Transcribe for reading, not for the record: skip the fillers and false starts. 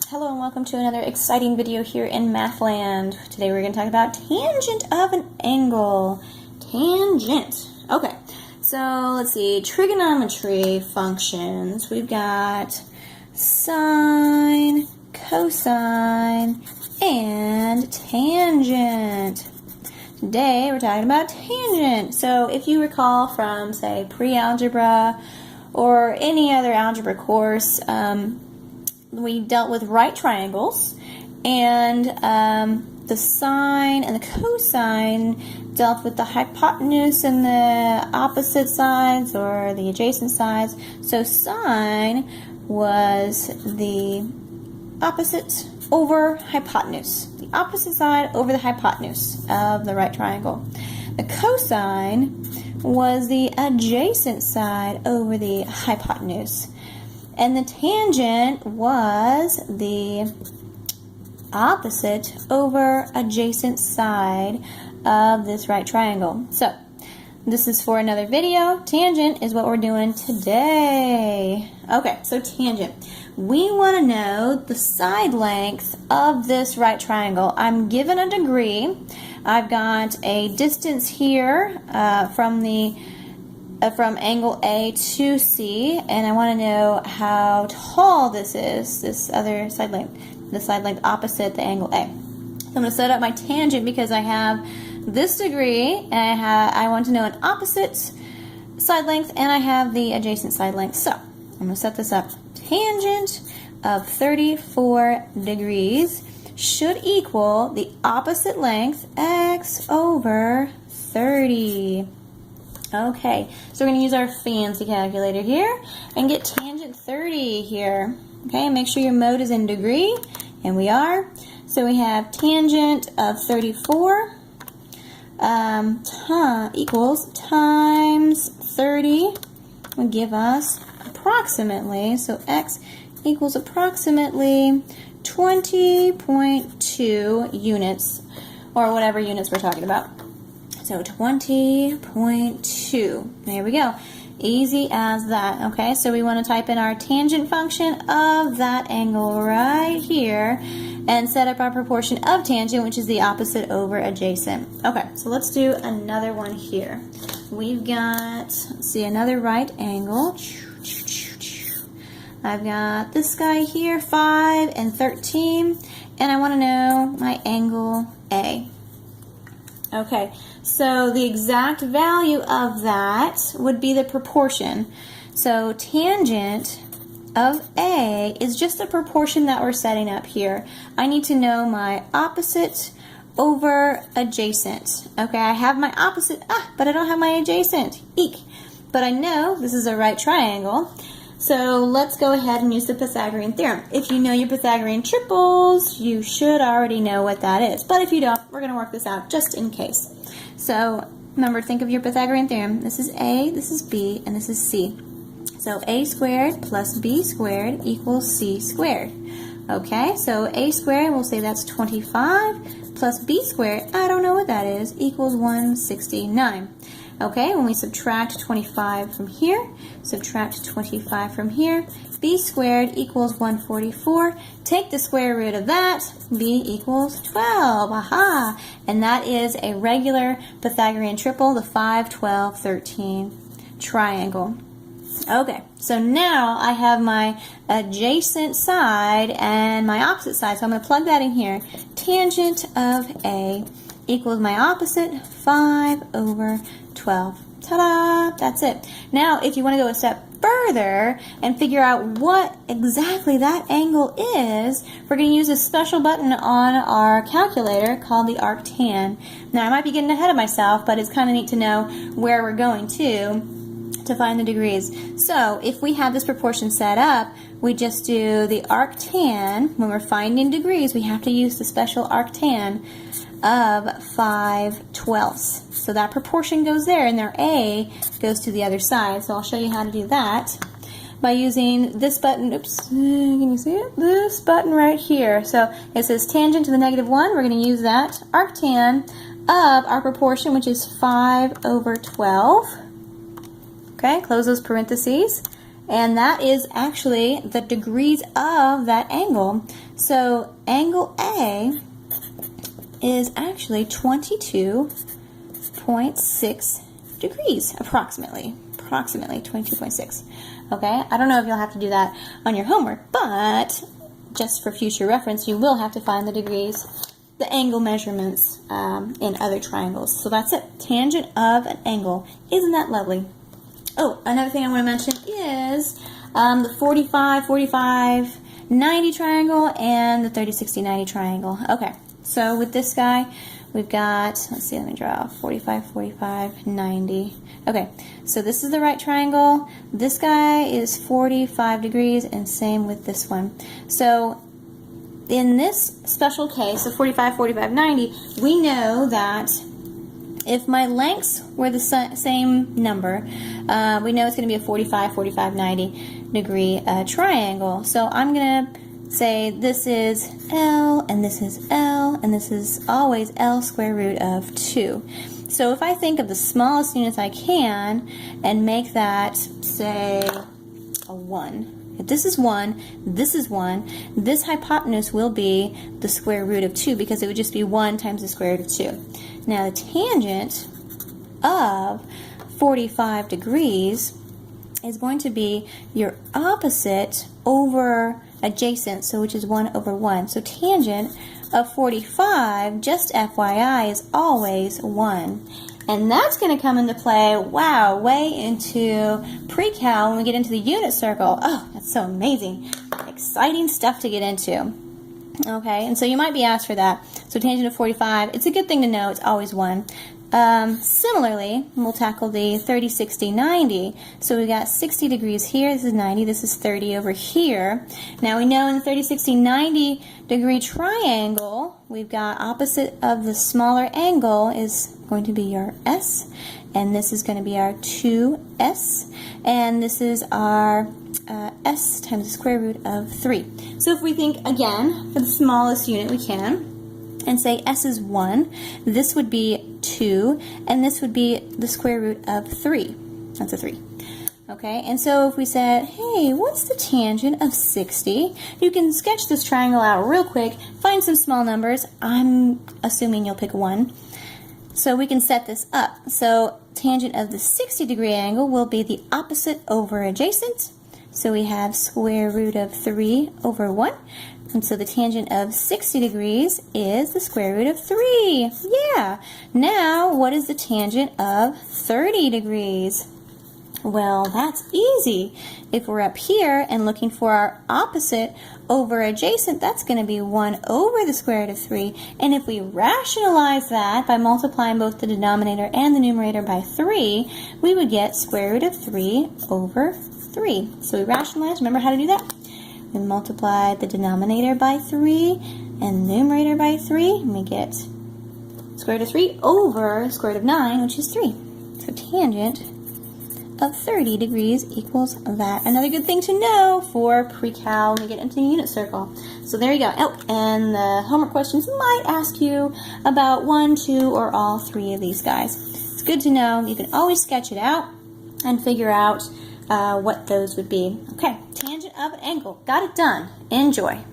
Hello and welcome to another exciting video here in Mathland. Today we're going to talk about tangent of an angle. Tangent. Okay, so let's see. Trigonometry functions. We've got sine, cosine, and tangent. Today we're talking about tangent. So if you recall from, say, pre-algebra or any other algebra course, we dealt with right triangles, and the sine and the cosine dealt with the hypotenuse and the opposite sides or the adjacent sides. So sine was the opposite over hypotenuse, the opposite side over the hypotenuse of the right triangle. The cosine was the adjacent side over the hypotenuse. And the tangent was the opposite over adjacent side of this right triangle. So, this is for another video. Tangent is what we're doing today. Okay, so tangent. We want to know the side length of this right triangle. I'm given a degree. I've got a distance here from angle A to C, and I want to know how tall this is, this other side length, the side length opposite the angle A. So I'm going to set up my tangent because I have this degree, and I want to know an opposite side length, and I have the adjacent side length. So I'm going to set this up. Tangent of 34 degrees should equal the opposite length, x over 30. Okay, so we're going to use our fancy calculator here and get tangent 30 here. Okay, make sure your mode is in degree, and we are. So we have tangent of 34 equals times 30 will give us approximately, so x equals approximately 20.2 units, or whatever units we're talking about. So 20.2. There we go. Easy as that. Okay, so we want to type in our tangent function of that angle right here and set up our proportion of tangent, which is the opposite over adjacent. Okay, so let's do another one here. We've got, let's see, another right angle. I've got this guy here, 5 and 13, and I want to know my angle A. Okay, so the exact value of that would be the proportion. So tangent of A is just the proportion that we're setting up here. I need to know my opposite over adjacent. Okay, I have my opposite, but I don't have my adjacent. Eek. But I know this is a right triangle. So let's go ahead and use the Pythagorean theorem. If you know your Pythagorean triples, you should already know what that is. But if you don't, we're going to work this out just in case. So remember, think of your Pythagorean theorem. This is A, this is B, and this is C. So A squared plus B squared equals C squared. Okay, so A squared, we'll say that's 25, plus B squared, I don't know what that is, equals 169. Okay, when we subtract 25 from here, subtract 25 from here, b squared equals 144. Take the square root of that, b equals 12. Aha! And that is a regular Pythagorean triple, the 5, 12, 13 triangle. Okay, so now I have my adjacent side and my opposite side, so I'm going to plug that in here. Tangent of A equals my opposite, 5 over 12. Ta-da! That's it. Now, if you want to go a step further and figure out what exactly that angle is, we're going to use a special button on our calculator called the arctan. Now, I might be getting ahead of myself, but it's kind of neat to know where we're going to find the degrees. So, if we have this proportion set up, we just do the arctan. When we're finding degrees, we have to use the special arctan of 5/12. So that proportion goes there, and their A goes to the other side. So I'll show you how to do that by using this button. Oops, can you see it? This button right here. So it says tangent to the -1. We're going to use that arctan of our proportion, which is 5/12. Okay, close those parentheses. And that is actually the degrees of that angle. So angle A is actually 22.6 degrees, approximately 22.6. Okay, I don't know if you'll have to do that on your homework, but just for future reference, you will have to find the degrees, the angle measurements in other triangles. So that's it, tangent of an angle. Isn't that lovely? Oh, another thing I want to mention is the 45, 45, 90 triangle and the 30, 60, 90 triangle. Okay, so with this guy, we've got, let's see, let me draw 45, 45, 90. Okay, so this is the right triangle. This guy is 45 degrees, and same with this one. So in this special case of 45, 45, 90, we know that if my lengths were the same number, we know it's going to be a 45, 45, 90 degree triangle. So I'm going to say this is L, and this is L, and this is always L square root of 2. So if I think of the smallest units I can and make that, say, a 1. If this is 1, this is 1, this hypotenuse will be the square root of 2 because it would just be 1 times the square root of 2. Now the tangent of 45 degrees is going to be your opposite over adjacent, so which is 1 over 1. So tangent of 45, just FYI, is always 1. And that's going to come into play, wow, way into pre-cal when we get into the unit circle. Oh, that's so amazing. Exciting stuff to get into. Okay, and so you might be asked for that. So tangent of 45, it's a good thing to know, it's always 1. Similarly, we'll tackle the 30, 60, 90. So we got 60 degrees here, this is 90, this is 30 over here. Now we know in the 30, 60, 90 degree triangle, we've got opposite of the smaller angle is going to be your S, and this is going to be our 2S, and this is our S times the square root of 3. So if we think, again, for the smallest unit we can, and say S is 1, this would be 2, and this would be the square root of 3. That's a 3. Okay, and so if we said, hey, what's the tangent of 60? You can sketch this triangle out real quick, find some small numbers. I'm assuming you'll pick 1. So we can set this up. So tangent of the 60 degree angle will be the opposite over adjacent. So we have square root of 3 over 1. And so the tangent of 60 degrees is the square root of 3. Yeah. Now, what is the tangent of 30 degrees? Well, that's easy. If we're up here and looking for our opposite over adjacent, that's going to be 1 over the square root of 3. And if we rationalize that by multiplying both the denominator and the numerator by 3, we would get square root of 3 over 3. So we rationalize. Remember how to do that? We multiply the denominator by 3 and the numerator by 3, and we get square root of 3 over square root of 9, which is 3. So tangent of 30 degrees equals that. Another good thing to know for pre-cal when we get into the unit circle. So there you go. Oh, and the homework questions might ask you about 1, 2, or all 3 of these guys. It's good to know. You can always sketch it out and figure out what those would be. Okay, tangent of an angle. Got it done. Enjoy.